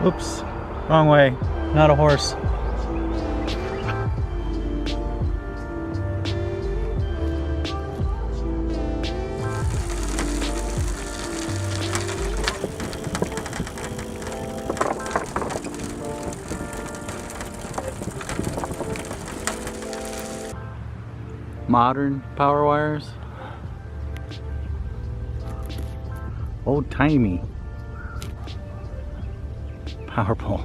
Oops, wrong way, not a horse. Modern power wires. Old timey power pole.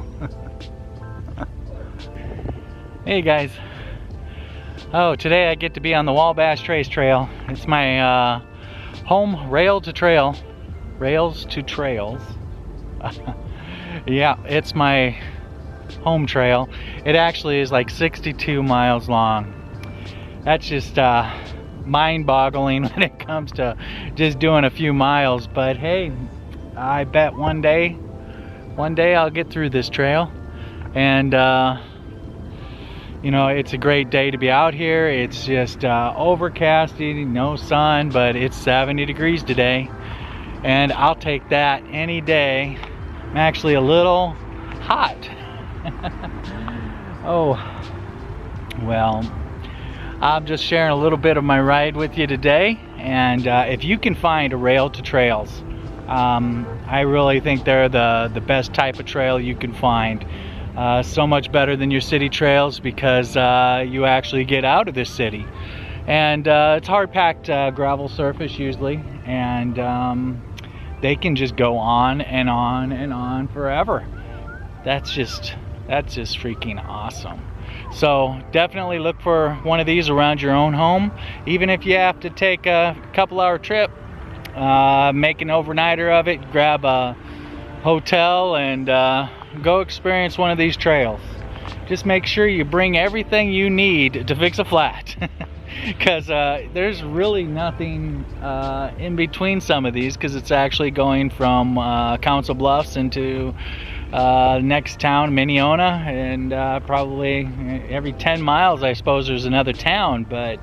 Hey guys. Oh, today I get to be on the Wabash Trace Trail. It's my home rails to trails. Yeah, it's my home trail. It actually is like 62 miles long. That's just mind-boggling when it comes to just doing a few miles, but hey, I bet one day I'll get through this trail. And you know, it's a great day to be out here. It's just overcasty, no sun, but it's 70 degrees today, and I'll take that any day. I'm actually a little hot. Oh well, I'm just sharing a little bit of my ride with you today, and if you can find a rail to trails, I really think they're the best type of trail you can find. So much better than your city trails because you actually get out of this city, and it's hard-packed gravel surface usually, and they can just go on and on and on forever. That's just freaking awesome. So definitely look for one of these around your own home. Even if you have to take a couple-hour trip, make an overnighter of it, grab a hotel, and go experience one of these trails. Just make sure you bring everything you need to fix a flat, because there's really nothing in between some of these, because it's actually going from Council Bluffs into next town, Minneona, and probably every 10 miles I suppose there's another town, but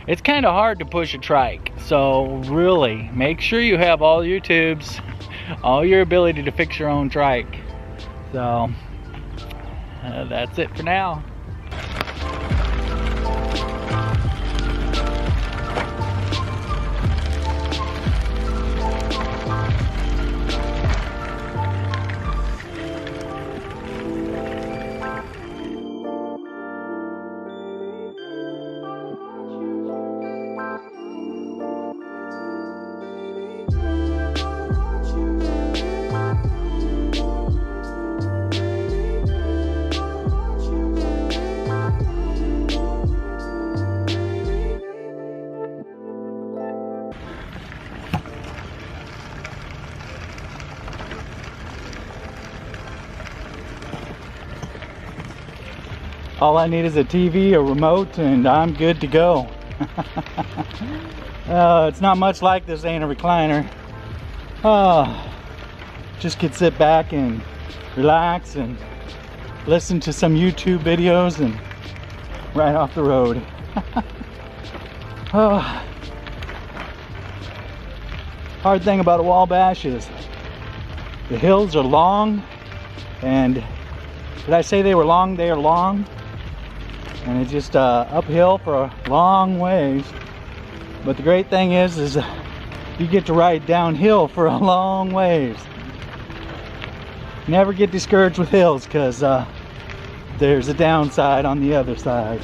it's kind of hard to push a trike. So really make sure you have all your tubes, all your ability to fix your own trike. So that's it for now. All I need is a TV, a remote, and I'm good to go. It's not much like this ain't a recliner. Just could sit back and relax and listen to some YouTube videos and right off the road. Hard thing about a Wabash is the hills are long, and did I say they were long? They are long. And it's just uphill for a long ways. But the great thing is you get to ride downhill for a long ways. Never get discouraged with hills, because there's a downside on the other side.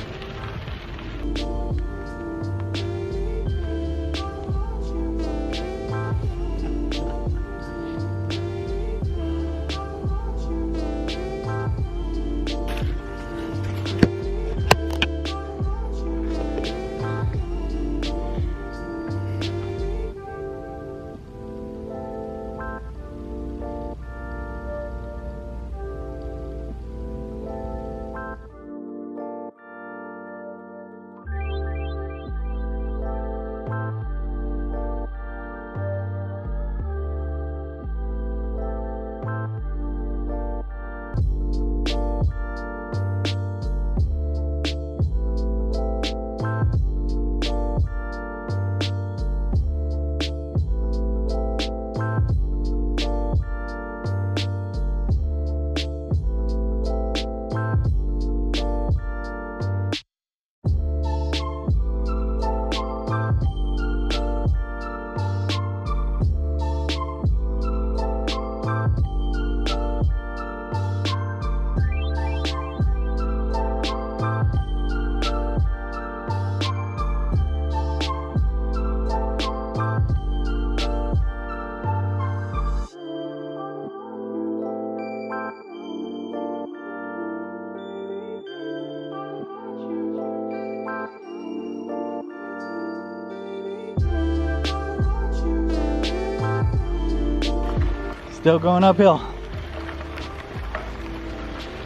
Still going uphill.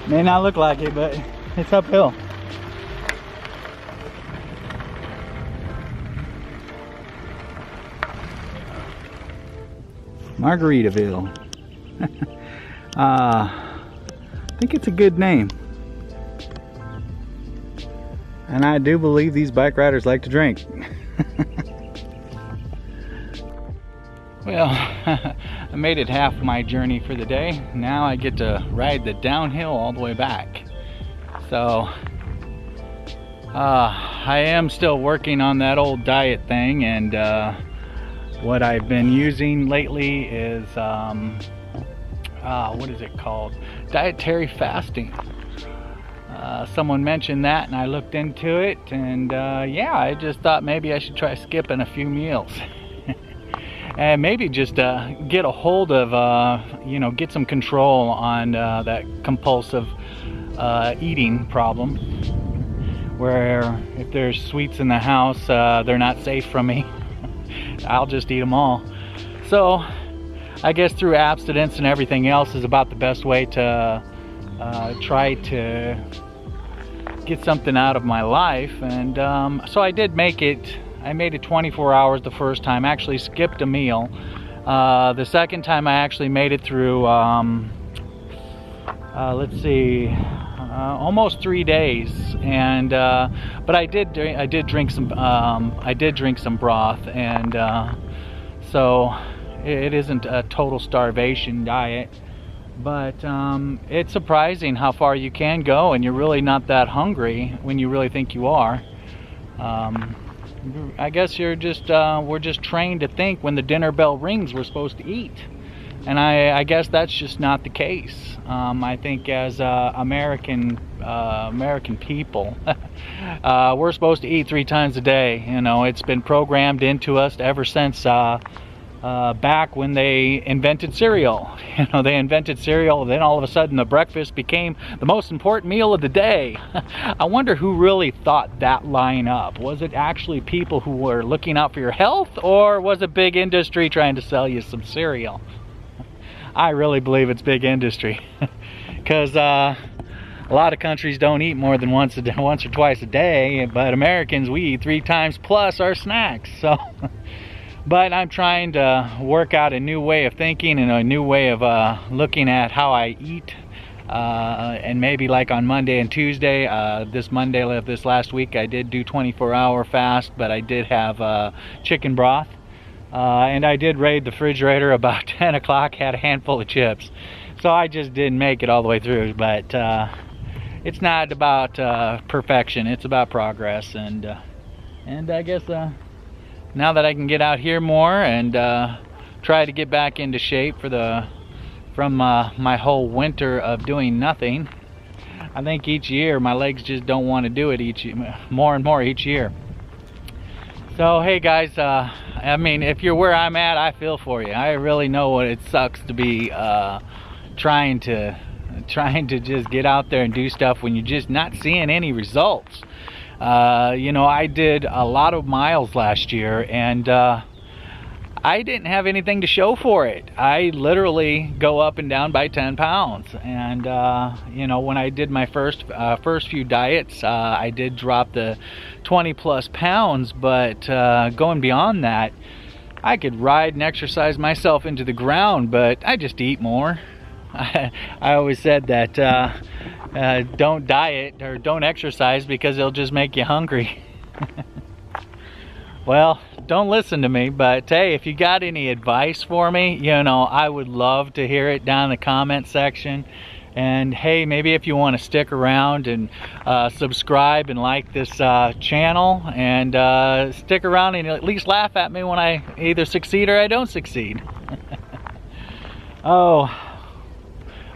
May not look like it, but it's uphill. Margaritaville. I think it's a good name. And I do believe these bike riders like to drink. Well, I made it half my journey for the day. Now I get to ride the downhill all the way back. So, I am still working on that old diet thing, and what I've been using lately is, what is it called? Dietary fasting. Someone mentioned that and I looked into it, and yeah, I just thought maybe I should try skipping a few meals. And maybe just get a hold of, you know, get some control on that compulsive eating problem, where if there's sweets in the house, they're not safe from me. I'll just eat them all. So I guess through abstinence and everything else is about the best way to try to get something out of my life. And so I did make it. I made it 24 hours the first time. Actually skipped a meal. The second time I actually made it through, let's see, almost 3 days. And but I did drink some broth, and so it isn't a total starvation diet. But it's surprising how far you can go, and you're really not that hungry when you really think you are. I guess you're just we're just trained to think when the dinner bell rings we're supposed to eat, and I guess that's just not the case. I think as American people, we're supposed to eat 3 times a day. You know, it's been programmed into us ever since back when they invented cereal. You know, they invented cereal, then all of a sudden the breakfast became the most important meal of the day. I wonder who really thought that line up. Was it actually people who were looking out for your health, or was it big industry trying to sell you some cereal? I really believe it's big industry, because a lot of countries don't eat more than once or twice a day, but Americans, we eat 3 times plus our snacks. So but I'm trying to work out a new way of thinking and a new way of looking at how I eat. And maybe like on Monday and Tuesday, this Monday of this last week, I did do 24-hour fast, but I did have chicken broth. And I did raid the refrigerator about 10 o'clock, had a handful of chips. So I just didn't make it all the way through, but it's not about perfection, it's about progress. And I guess now that I can get out here more and try to get back into shape from my whole winter of doing nothing, I think each year my legs just don't want to do it more and more each year. So hey guys, I mean, if you're where I'm at, I feel for you. I really know what it sucks to be trying to just get out there and do stuff when you're just not seeing any results. You know, I did a lot of miles last year, and I didn't have anything to show for it. I literally go up and down by 10 pounds. And you know, when I did my first few diets, I did drop the 20+ pounds, but going beyond that, I could ride and exercise myself into the ground, but I just eat more. I always said that don't diet or don't exercise because it'll just make you hungry. Well, don't listen to me, but hey, if you got any advice for me, you know, I would love to hear it down in the comment section. And hey, maybe if you want to stick around and subscribe and like this channel, and stick around and at least laugh at me when I either succeed or I don't succeed. Oh,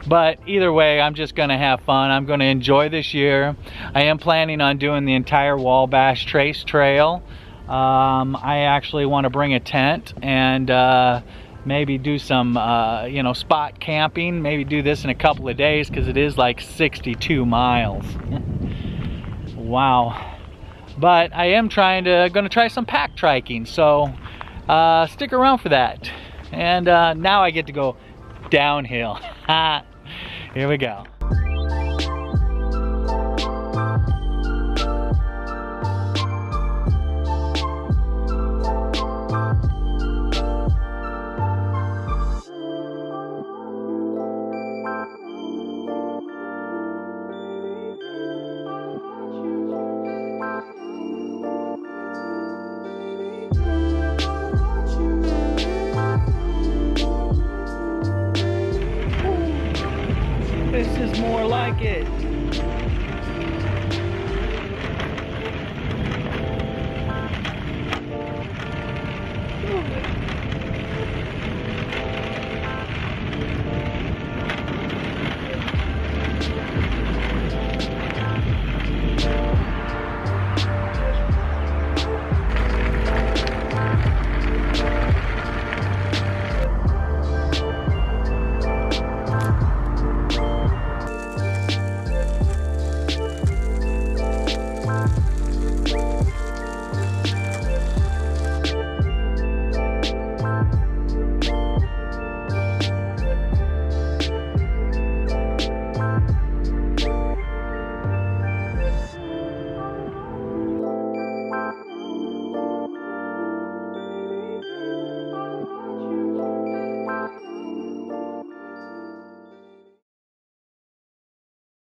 but either way, I'm just going to have fun. I'm going to enjoy this year. I am planning on doing the entire Wabash Trace Trail. I actually want to bring a tent and maybe do some you know, spot camping. Maybe do this in a couple of days, because it is like 62 miles. Wow. But I am going to try some pack triking, so stick around for that. And now I get to go downhill. Here we go. This is more like it. Ooh.